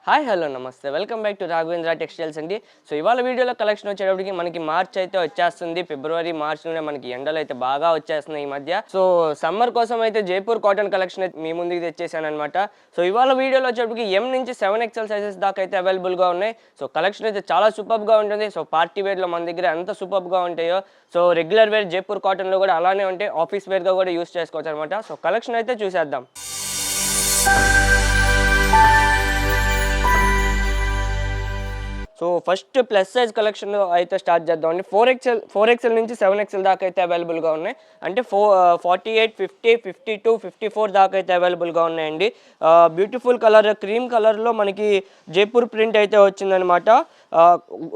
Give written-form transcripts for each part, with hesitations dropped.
Hi hello నమస్తే welcome back to Raghavendra textiles అండి. So ఇవాళ వీడియోలో కలెక్షన్ వచ్చేటప్పటికి మనకి మార్చ్ అయితే వచ్చేస్తుంది. ఫిబ్రవరి మార్చ్లోనే మనకి ఎండలు అయితే బాగా వచ్చేస్తున్నాయి ఈ మధ్య. సో సమ్మర్ కోసం అయితే జైపూర్ కాటన్ కలెక్షన్ అయితే మీ ముందుకు తెచ్చేసాను అనమాట. సో ఇవాళ వీడియోలో వచ్చేటప్పటికి M నుంచి 7XL సైజెస్ దాకా అయితే అవైలబుల్గా ఉన్నాయి. సో కలెక్షన్ అయితే చాలా సూపర్గా ఉంటుంది. సో పార్టీ వేర్లో మన దగ్గర ఎంత సూపర్గా ఉంటాయో సో రెగ్యులర్ వేర్ జైపూర్ కాటన్లో కూడా అలానే ఉంటాయి. ఆఫీస్ వేర్గా కూడా యూస్ చేసుకోవచ్చు అనమాట. సో కలెక్షన్ అయితే చూసేద్దాం. So first plus size collection అయితే స్టార్ట్ చేద్దామండి. 4XL నుంచి 7XL దాకా అయితే అవైలబుల్గా ఉన్నాయి. అంటే 48, 50, 52, 54 దాకా అయితే అవైలబుల్గా ఉన్నాయండి. బ్యూటిఫుల్ కలర్ క్రీమ్ కలర్లో మనకి జైపూర్ ప్రింట్ అయితే వచ్చిందనమాట.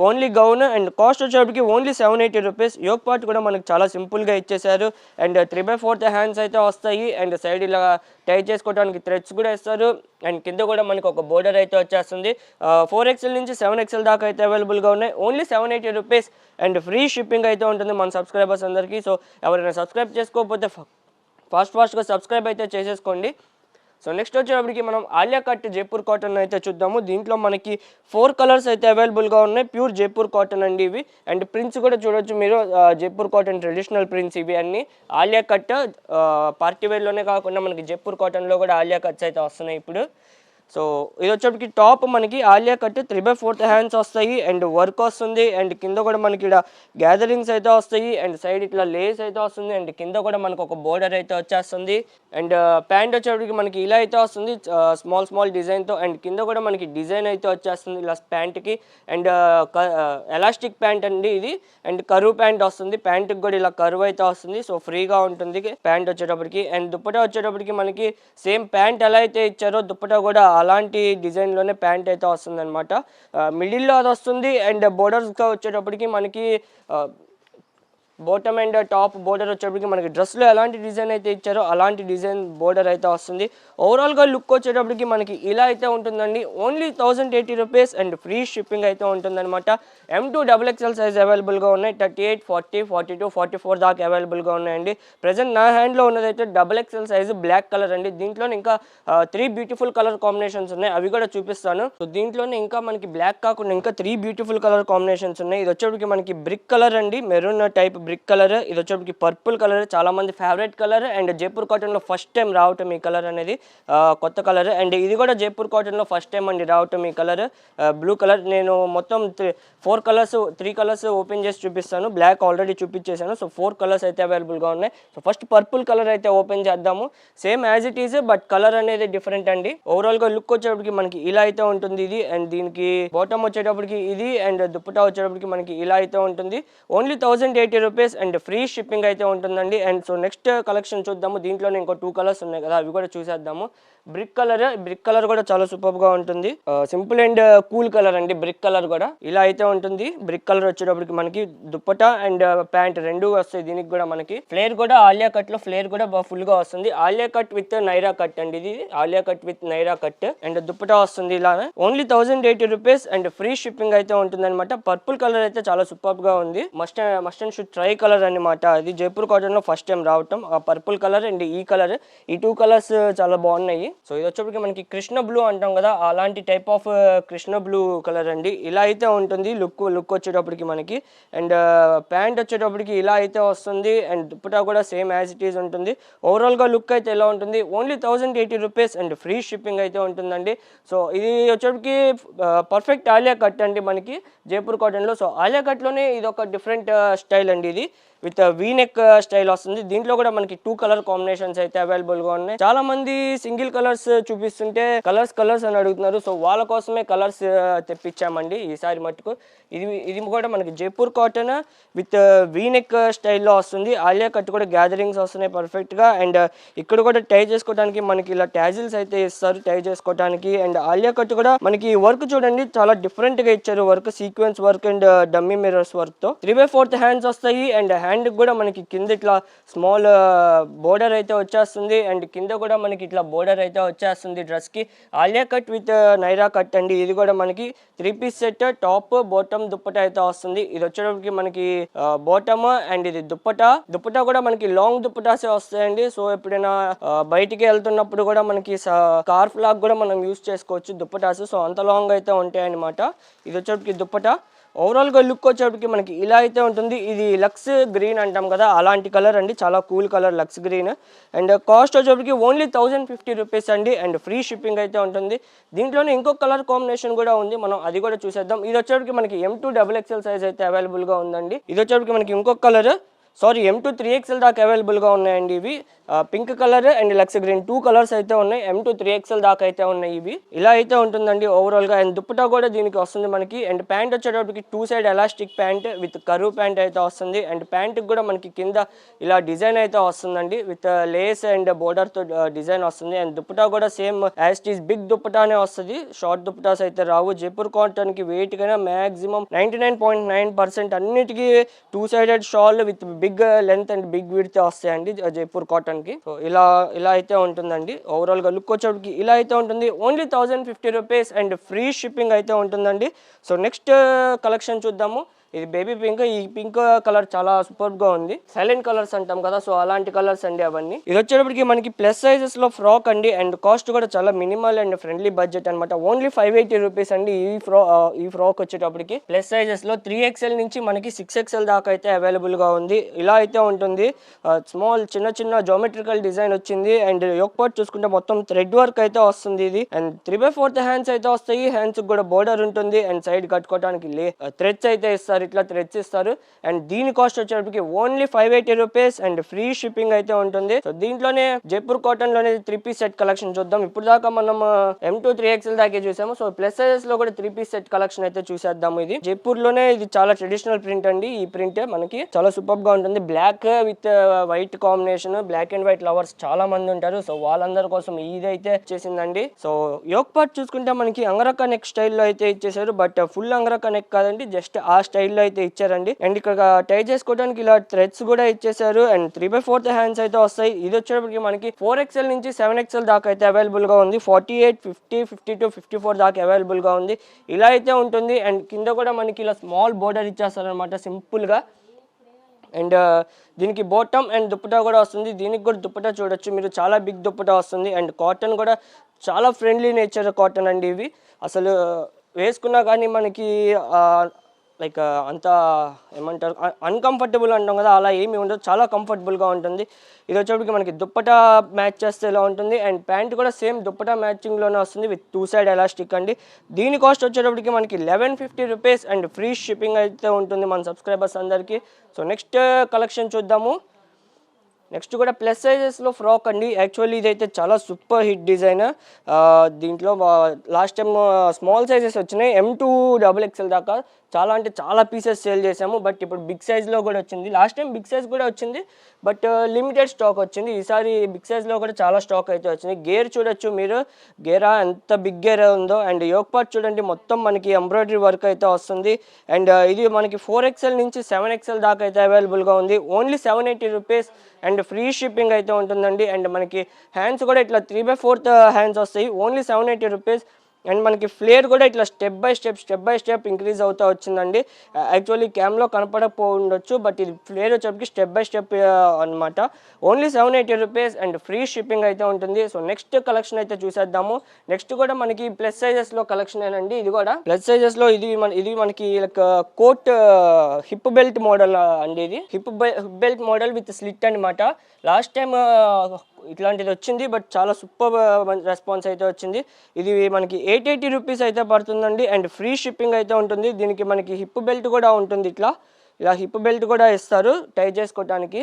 ఓన్లీ గౌన్ అండ్ కాస్ట్ వచ్చేటప్పటికి ఓన్లీ 780 రూపీస్. యోక్ పార్ట్ కూడా మనకి చాలా సింపుల్గా ఇచ్చేసారు. అండ్ 3/4 హ్యాండ్స్ అయితే వస్తాయి. అండ్ సైడ్ ఇలా టై చేసుకోవడానికి థ్రెడ్స్ కూడా ఇస్తారు. అండ్ కింద కూడా మనకి ఒక బోర్డర్ అయితే వచ్చేస్తుంది. 4XL నుంచి 7XL దాకా అయితే అవైలబుల్గా ఉన్నాయి. Only 780 rupees and free shipping అయితే ఉంటుంది మన సబ్స్క్రైబర్స్ అందరికీ. సో ఎవరైనా సబ్స్క్రైబ్ చేసుకోకపోతే ఫాస్ట్గా సబ్స్క్రైబ్ అయితే చేసేసుకోండి. సో నెక్స్ట్ వచ్చేటప్పటికి మనం ఆలియా కట్ జైపూర్ కాటన్ అయితే చూద్దాము. దీంట్లో మనకి 4 కలర్స్ అయితే అవైలబుల్గా ఉన్నాయి. ప్యూర్ జైపూర్ కాటన్ అండి ఇవి. అండ్ ప్రింట్స్ కూడా చూడొచ్చు మీరు. జైపూర్ కాటన్ ట్రెడిషనల్ ప్రింట్స్ ఇవి అన్నీ. ఆలియా కట్ పార్టీ వేర్లోనే కాకుండా మనకి జైపూర్ కాటన్లో కూడా ఆలియా కట్స్ అయితే వస్తున్నాయి ఇప్పుడు. సో ఇది వచ్చేప్పటికి టాప్ మనకి ఆలియా కట్ 3/4 హ్యాండ్స్ వస్తాయి. అండ్ వర్క్ వస్తుంది. అండ్ కింద కూడా మనకి ఇక్కడ గ్యాదరింగ్స్ అయితే వస్తాయి. అండ్ సైడ్ ఇట్లా లేస్ అయితే వస్తుంది. అండ్ కింద కూడా మనకు ఒక బోర్డర్ అయితే వచ్చేస్తుంది. అండ్ ప్యాంట్ వచ్చేప్పటికి మనకి ఇలా అయితే వస్తుంది స్మాల్ డిజైన్తో. అండ్ కింద కూడా మనకి డిజైన్ అయితే వచ్చేస్తుంది ఇలా ప్యాంట్కి. అండ్ ఎలాస్టిక్ ప్యాంట్ అండి ఇది. అండ్ కరువు ప్యాంట్ వస్తుంది. ప్యాంట్కి కూడా ఇలా కరువు అయితే వస్తుంది. సో ఫ్రీగా ఉంటుంది ప్యాంట్ వచ్చేటప్పటికి. అండ్ దుప్పటా వచ్చేటప్పటికి మనకి సేమ్ ప్యాంట్ ఎలా అయితే ఇచ్చారో దుప్పటా కూడా అలాంటి డిజైన్లోనే ప్యాంట్ అయితే వస్తుంది అనమాట. మిడిల్లో అది వస్తుంది. అండ్ బోర్డర్స్గా వచ్చేటప్పటికి మనకి బాటమ్ అండ్ టాప్ బోర్డర్ వచ్చేటప్పటికి మనకి డ్రెస్లో ఎలాంటి డిజైన్ అయితే ఇచ్చారో అలాంటి డిజైన్ బోర్డర్ అయితే వస్తుంది. ఓవరాల్గా లుక్ వచ్చేటప్పటికి మనకి ఇలా అయితే ఉంటుందండి. Only 1080 rupees and free shipping అయితే ఉంటుందన్నమాట. M2 XXL సైజ్ అవైలబుల్గా ఉన్నాయి. 38, 40, 42, 44 దాకా అవైలబుల్గా ఉన్నాయండి. ప్రజెంట్ నా హ్యాండ్లో ఉన్నదైతే XXL సైజు బ్లాక్ కలర్ అండి. దీంట్లోనే ఇంకా 3 బ్యూటిఫుల్ కలర్ కాంబినేషన్స్ ఉన్నాయి. అవి కూడా చూపిస్తాను. సో దీంట్లోనే ఇంకా మనకి బ్లాక్ కాకుండా ఇంకా 3 బ్యూటిఫుల్ కలర్ కాంబినేషన్స్ ఉన్నాయి. ఇది వచ్చేటప్పటికి మనకి బ్రిక్ కలర్ అండి, మెరూన్ టైప్ బ్రిక్ కలర్. ఇది వచ్చేప్పటికి పర్పుల్ కలర్, చాలా మంది favourite colour. And Jaipur cotton లో ఫస్ట్ టైం రావటం ఈ కలర్ అనేది కొత్త కలర్. అండ్ ఇది కూడా జైపూర్ కాటన్ లో ఫస్ట్ టైం అండి రావటం ఈ కలర్ బ్లూ కలర్. నేను మొత్తం 3 కలర్స్ ఓపెన్ చేసి చూపిస్తాను. బ్లాక్ ఆల్రెడీ చూపించేసాను. సో 4 కలర్స్ అయితే అవైలబుల్ గా ఉన్నాయి. సో ఫస్ట్ పర్పుల్ కలర్ అయితే ఓపెన్ చేద్దాము. Same as it is but colour అనేది డిఫరెంట్ అండి. ఓవరాల్ గా లుక్ వచ్చేటప్పటికి మనకి ఇలా అయితే ఉంటుంది ఇది. అండ్ దీనికి బాటమ్ వచ్చేటప్పటికి ఇది. అండ్ దుప్పటా వచ్చేటప్పటికి మనకి ఇలా అయితే ఉంటుంది. Only 1080 rupees and free shipping అయితే ఉంటుందండి. అండ్ సో నెక్స్ట్ కలెక్షన్ చూద్దాము. దీంట్లోనే ఇంకో 2 కలర్స్ ఉన్నాయి కదా, అవి కూడా చూసేద్దాము. బ్రిక్ కలర్ కూడా చాలా సూపర్ గా ఉంటుంది. సింపుల్ అండ్ కూల్ కలర్ అండి. బ్రిక్ కలర్ కూడా ఇలా అయితే ఉంటుంది. బ్రిక్ కలర్ వచ్చేటప్పటికి మనకి దుప్పటా అండ్ ప్యాంట్ రెండు వస్తాయి. దీనికి కూడా మనకి ఫ్లేర్ కూడా ఆలియా కట్ లో ఫ్లేర్ కూడా ఫుల్ గా వస్తుంది. Alia cut with Naira cut అండి ఇది. Alia cut with Naira cut and dupatta వస్తుంది ఇలా. Only 1080 rupees and free shipping అయితే ఉంటుంది అనమాట. పర్పుల్ కలర్ అయితే చాలా సూపర్ గా ఉంది. Must and should try colour అనమాట. అది జైపూర్ కాటన్ లో ఫస్ట్ టైం రావటం. ఆ పర్పుల్ కలర్ అండ్ ఈ కలర్, ఈ 2 కలర్స్ చాలా బాగున్నాయి. సో ఇది వచ్చేప్పటికి మనకి కృష్ణ బ్లూ అంటాం కదా, అలాంటి type of Krishna blue colour అండి. ఇలా అయితే ఉంటుంది లుక్ వచ్చేటప్పటికి మనకి. అండ్ ప్యాంట్ వచ్చేటప్పటికి ఇలా అయితే వస్తుంది. అండ్ దుప్పటా కూడా సేమ్ యాజ్ ఇట్ ఈజ్ ఉంటుంది. ఓవరాల్ గా లుక్ అయితే ఎలా ఉంటుంది. Only 1080 rupees and free shipping అయితే ఉంటుందండి. సో ఇది వచ్చేప్పటికి పర్ఫెక్ట్ ఆలియా కట్ అండి మనకి జైపూర్ కాటన్ లో. సో ఆలియా కట్ లోనే ఇది ఒక డిఫరెంట్ స్టైల్ అండి. ఇది విత్ వీనెక్ స్టైల్ వస్తుంది. దీంట్లో కూడా మనకి 2 కలర్ కాంబినేషన్స్ అయితే అవైలబుల్ గా ఉన్నాయి. చాలా మంది సింగిల్ కలర్స్ చూపిస్తుంటే కలర్స్ అని అడుగుతున్నారు. సో వాళ్ళ కోసమే కలర్స్ తెప్పించామండి ఈసారి మట్టుకు. ఇది కూడా మనకి జైపూర్ కాటన్ విత్ వీనెక్ స్టైల్లో వస్తుంది. ఆలియా కట్ కూడా గ్యాదరింగ్స్ వస్తున్నాయి పర్ఫెక్ట్ గా. అండ్ ఇక్కడ కూడా టై చేసుకోవడానికి మనకి ఇలా ట్యాజిల్స్ అయితే ఇస్తారు టై చేసుకోవడానికి. అండ్ ఆలియా కట్ కూడా మనకి వర్క్ చూడండి చాలా డిఫరెంట్ గా ఇచ్చారు. Work sequence work and dummy mirrors work తో 3/4 హ్యాండ్స్ వస్తాయి. అండ్ హ్యాండ్కి కూడా మనకి కింద ఇట్లా స్మాల్ బోర్డర్ అయితే వచ్చేస్తుంది అండ్ కింద కూడా మనకి ఇట్లా బోర్డర్ అయితే వచ్చేస్తుంది డ్రెస్కి. Alia cut with Naira cut అండి. ఇది కూడా మనకి 3 piece set, top bottom dupatta అయితే వస్తుంది. ఇది వచ్చేటప్పటికి మనకి బాటమ్ అండ్ ఇది దుప్పట కూడా మనకి లాంగ్ దుప్పటాసే వస్తాయండి. సో ఎప్పుడైనా బయటికి వెళ్తున్నప్పుడు కూడా మనకి స్కార్ఫ్ లాగా కూడా మనం యూస్ చేసుకోవచ్చు దుప్పటాస్. సో అంత లాంగ్ అయితే ఉంటాయి అనమాట. ఇది వచ్చేటప్పటికి దుప్పట. ఓవరాల్గా లుక్ వచ్చేటప్పటికి మనకి ఇలా అయితే ఉంటుంది. ఇది లక్స్ గ్రీన్ అంటాం కదా, అలాంటి కలర్ అండి, చాలా cool colour lux green. And cost వచ్చేటప్పటికి ఓన్లీ 1050 రూపీస్ అండి అండ్ ఫ్రీ షిప్పింగ్ అయితే ఉంటుంది. దీంట్లోనే ఇంకొక కలర్ కాంబినేషన్ కూడా ఉంది, మనం అది కూడా చూసేద్దాం. ఇది వచ్చేటప్పటికి మనకి M2 XXL సైజ్ అయితే అవైలబుల్గా ఉందండి. ఇది వచ్చేటప్పటికి మనకి ఇంకొక కలర్ M2 3XL దాకా అవైలబుల్గా ఉన్నాయండి. ఇవి pink colour and lux green 2 colours అయితే ఉన్నాయి. M2 3XL దాకా అయితే ఉన్నాయి. ఇవి ఇలా అయితే ఉంటుందండి ఓవరాల్గా. అండ్ దుప్పటా కూడా దీనికి వస్తుంది మనకి. అండ్ ప్యాంట్ వచ్చేటప్పటికి 2 side elastic pant with curve pant అయితే వస్తుంది. అండ్ ప్యాంట్కి కూడా మనకి కింద ఇలా డిజైన్ అయితే వస్తుందండి, విత్ లేస్ అండ్ బోర్డర్తో డిజైన్ వస్తుంది. అండ్ దుప్పటా కూడా same as it is big దుప్పటానే వస్తుంది, షార్ట్ దుప్పటాస్ అయితే రావు. జైపూర్ కాటన్కి వెయిట్ కైనా మ్యాక్సిమం 99.9% అన్నిటికీ 2 sided shawl with big length and big width వస్తాయండి జైపూర్ కాటన్ కి. సో ఇలా అయితే ఉంటుందండి ఓవరాల్ గా. లుక్ వచ్చేటికి ఇలా అయితే ఉంటుంది. Only 1050 rupees and free shipping అయితే ఉంటుందండి. సో నెక్స్ట్ కలెక్షన్ చూద్దాము. ఇది బేబీ పింక్. ఈ పింక్ కలర్ చాలా సూపర్ గా ఉంది, సైలెంట్ కలర్స్ అంటాం కదా, సో అలాంటి కలర్స్ అండి అవన్నీ. ఇది వచ్చేటప్పటికి మనకి ప్లస్ సైజెస్ లో ఫ్రాక్ అండి. అండ్ కాస్ట్ కూడా చాలా మినిమల్ అండ్ ఫ్రెండ్లీ బడ్జెట్ అనమాట. ఓన్లీ 580 రూపీస్ అండి ఈ ఫ్రాక్ వచ్చేటప్పటికి. ప్లస్ సైజెస్ లో 3XL నుంచి మనకి 6XL దాకా అయితే అవైలబుల్ గా ఉంది. ఇలా అయితే ఉంటుంది. స్మాల్ చిన్న జోమెట్రికల్ డిజైన్ వచ్చింది. అండ్ యోక్ పార్ట్ చూసుకుంటే మొత్తం థ్రెడ్ వర్క్ అయితే వస్తుంది ఇది. అండ్ 3/4 హ్యాండ్స్ అయితే వస్తాయి. హ్యాండ్స్ కూడా బోర్డర్ ఉంటుంది అండ్ సైడ్ కట్టుకోవడానికి థ్రెడ్స్ అయితే ఇస్తారు, ఇట్లా థ్రెడ్స్ ఇస్తారు. అండ్ దీని కాస్ట్ వచ్చేటప్పటికి only 580 rupees and free shipping అయితే ఉంటుంది. సో దీంట్లోనే జైపూర్ కాటన్ లోనే 3 పీస్ సెట్ కలెక్షన్ చూద్దాం. ఇప్పుడు దాకా మనం M2 3XL దాకే చూసాము. సో ప్లస్ సైజెస్ లో కూడా 3 పీస్ సెట్ కలెక్షన్ అయితే చూసేద్దాము. ఇది జైపూర్ లోనే ఇది చాలా ట్రెడిషనల్ ప్రింట్ అండి. ఈ ప్రింట్ మనకి చాలా సూపర్ గా ఉంటుంది. Black with white combination, black and white lovers చాలా మంది ఉంటారు. సో వాళ్ళందరి కోసం ఇది అయితే చేసిందండి. సో యోక్ పార్ట్ చూసుకుంటే మనకి అంగరక్క నెక్ స్టైల్లో అయితే ఇచ్చేసారు. బట్ ఫుల్ అంగరక్క నెక్ కాదండి, జస్ట్ ఆ స్టైల్లో అయితే ఇచ్చారండి. అండ్ ఇక్కడ టై చేసుకోవడానికి ఇలా థ్రెడ్స్ కూడా ఇచ్చేసారు. అండ్ 3/4 హ్యాండ్స్ అయితే వస్తాయి. ఇది వచ్చేటప్పటికి మనకి 4XL నుంచి 7XL దాకా అయితే అవైలబుల్ గా ఉంది. 48, 50, 52, 54 దాకా అవైలబుల్ గా ఉంది. ఇలా అయితే ఉంటుంది. అండ్ కింద కూడా మనకి ఇలా స్మాల్ బోర్డర్ ఇచ్చేస్తారు అనమాట, సింపుల్ గా. అండ్ దీనికి బాటమ్ అండ్ దుప్పటా కూడా వస్తుంది. దీనికి కూడా దుప్పటా చూడొచ్చు మీరు, చాలా బిగ్ దుప్పటా వస్తుంది. అండ్ కాటన్ కూడా చాలా ఫ్రెండ్లీ నేచర్ కాటన్ అండి. ఇవి అసలు వేసుకున్నా కానీ మనకి లైక్ అంత ఏమంటారు అన్కంఫర్టబుల్ అంటాం కదా, అలా ఏమి ఉండదు, చాలా కంఫర్టబుల్గా ఉంటుంది. ఇది వచ్చేప్పటికి మనకి దుప్పటా మ్యాచ్ చేస్తే ఇలా ఉంటుంది. అండ్ ప్యాంట్ కూడా సేమ్ దుప్పటా మ్యాచింగ్లోనే వస్తుంది విత్ 2 సైడ్ ఎలాస్టిక్ అండి. దీని కాస్ట్ వచ్చేటప్పటికి మనకి 1150 రూపీస్ అండ్ ఫ్రీ షిప్పింగ్ అయితే ఉంటుంది మన సబ్స్క్రైబర్స్ అందరికీ. సో నెక్స్ట్ కలెక్షన్ చూద్దాము. నెక్స్ట్ కూడా ప్లస్ సైజెస్లో ఫ్రాక్ అండి. యాక్చువల్లీ ఇదైతే చాలా సూపర్ హిట్ డిజైన్. దీంట్లో లాస్ట్ టైం స్మాల్ సైజెస్ వచ్చినాయి, M2 XXL దాకా చాలా అంటే చాలా పీసెస్ సేల్ చేసాము. బట్ ఇప్పుడు బిగ్ సైజ్లో కూడా వచ్చింది. లాస్ట్ టైం బిగ్ సైజ్ కూడా వచ్చింది, బట్ లిమిటెడ్ స్టాక్ వచ్చింది. ఈసారి బిగ్ సైజ్లో కూడా చాలా స్టాక్ అయితే వచ్చింది. గేర్ చూడొచ్చు మీరు, గేరా ఎంత బిగ్ గేర్ ఉందో. అండ్ యోక్ పార్ట్ చూడండి, మొత్తం మనకి ఎంబ్రాయిడరీ వర్క్ అయితే వస్తుంది. అండ్ ఇది మనకి 4XL నుంచి 7XL దాకా అయితే అవైలబుల్గా ఉంది. Only 780 rupees and free shipping అయితే ఉంటుందండి. అండ్ మనకి హ్యాండ్స్ కూడా ఇట్లా 3/4 హ్యాండ్స్ వస్తాయి. Only 780 rupees. అండ్ మనకి ఫ్లేర్ కూడా ఇట్లా స్టెప్ బై స్టెప్ ఇంక్రీజ్ అవుతూ వచ్చిందండి. యాక్చువల్లీ క్యామ్లో కనపడకపో ఉండొచ్చు, బట్ ఇది ఫ్లేర్ వచ్చేప్పటికి స్టెప్ బై స్టెప్ అనమాట. Only 780 rupees and free shipping అయితే ఉంటుంది. సో నెక్స్ట్ కలెక్షన్ అయితే చూసేద్దాము. నెక్స్ట్ కూడా మనకి ప్లస్ సైజెస్లో కలెక్షన్ ఏనండి. ఇది కూడా ప్లస్ సైజెస్లో ఇది మనకి like coat hip belt model అండి. ఇది hip belt model with slit అనమాట. లాస్ట్ టైం ఇట్లాంటిది వచ్చింది, బట్ చాలా సూపర్ రెస్పాన్స్ అయితే వచ్చింది. ఇది మనకి 880 రూపీస్ అయితే పడుతుందండి అండ్ ఫ్రీ షిప్పింగ్ అయితే ఉంటుంది. దీనికి మనకి హిప్ బెల్ట్ కూడా ఉంటుంది. ఇలా హిప్ బెల్ట్ కూడా ఇస్తారు టై చేసుకోవడానికి.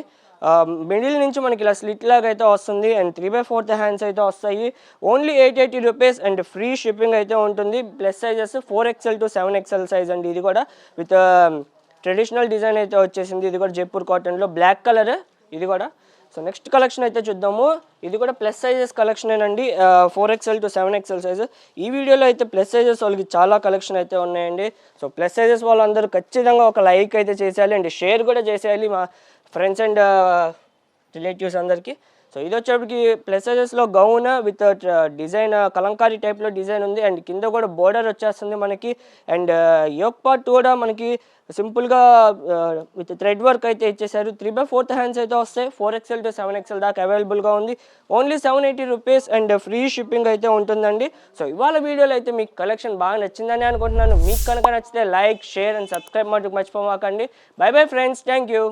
మిడిల్ నుంచి మనకి ఇలా స్లిట్ లాగా అయితే వస్తుంది. అండ్ 3/4 హ్యాండ్స్ అయితే వస్తాయి. Only 880 rupees and free shipping అయితే ఉంటుంది. Plus sizes 4XL to 7XL size అండి. ఇది కూడా విత్ ట్రెడిషనల్ డిజైన్ అయితే వచ్చేసింది. ఇది కూడా జైపూర్ కాటన్లో బ్లాక్ కలర్ ఇది కూడా. సో నెక్స్ట్ కలెక్షన్ అయితే చూద్దాము. ఇది కూడా ప్లస్ సైజెస్ కలెక్షనేనండి, 4XL to 7XL సైజు. ఈ వీడియోలో అయితే ప్లస్ సైజెస్ వాళ్ళకి చాలా కలెక్షన్ అయితే ఉన్నాయండి. సో ప్లస్ సైజెస్ వాళ్ళందరూ ఖచ్చితంగా ఒక లైక్ అయితే చేసేయాలి అండ్ షేర్ కూడా చేసేయాలి మా ఫ్రెండ్స్ అండ్ రిలేటివ్స్ అందరికీ. సో ఇది వచ్చేప్పటికి ప్లస్ సైజెస్లో గౌన్ విత్ డిజైన్ కలంకారీ టైప్లో డిజైన్ ఉంది అండ్ కింద కూడా బోర్డర్ వచ్చేస్తుంది మనకి. అండ్ యోక్ పార్ట్ కూడా మనకి సింపుల్గా విత్ థ్రెడ్ వర్క్ అయితే ఇచ్చేసారు. 3/4 హ్యాండ్స్ అయితే వస్తాయి. 4XL to 7XL దాకా అవైలబుల్గా ఉంది. Only 780 rupees and free shipping అయితే ఉంటుందండి. సో ఇవాళ వీడియోలో అయితే మీకు కలెక్షన్ బాగా నచ్చిందని అనుకుంటున్నాను. మీకు కనుక నచ్చితే లైక్, షేర్ అండ్ సబ్స్క్రైబ్ మటుకు మర్చిపోమాకండి. Bye bye friends, thank you.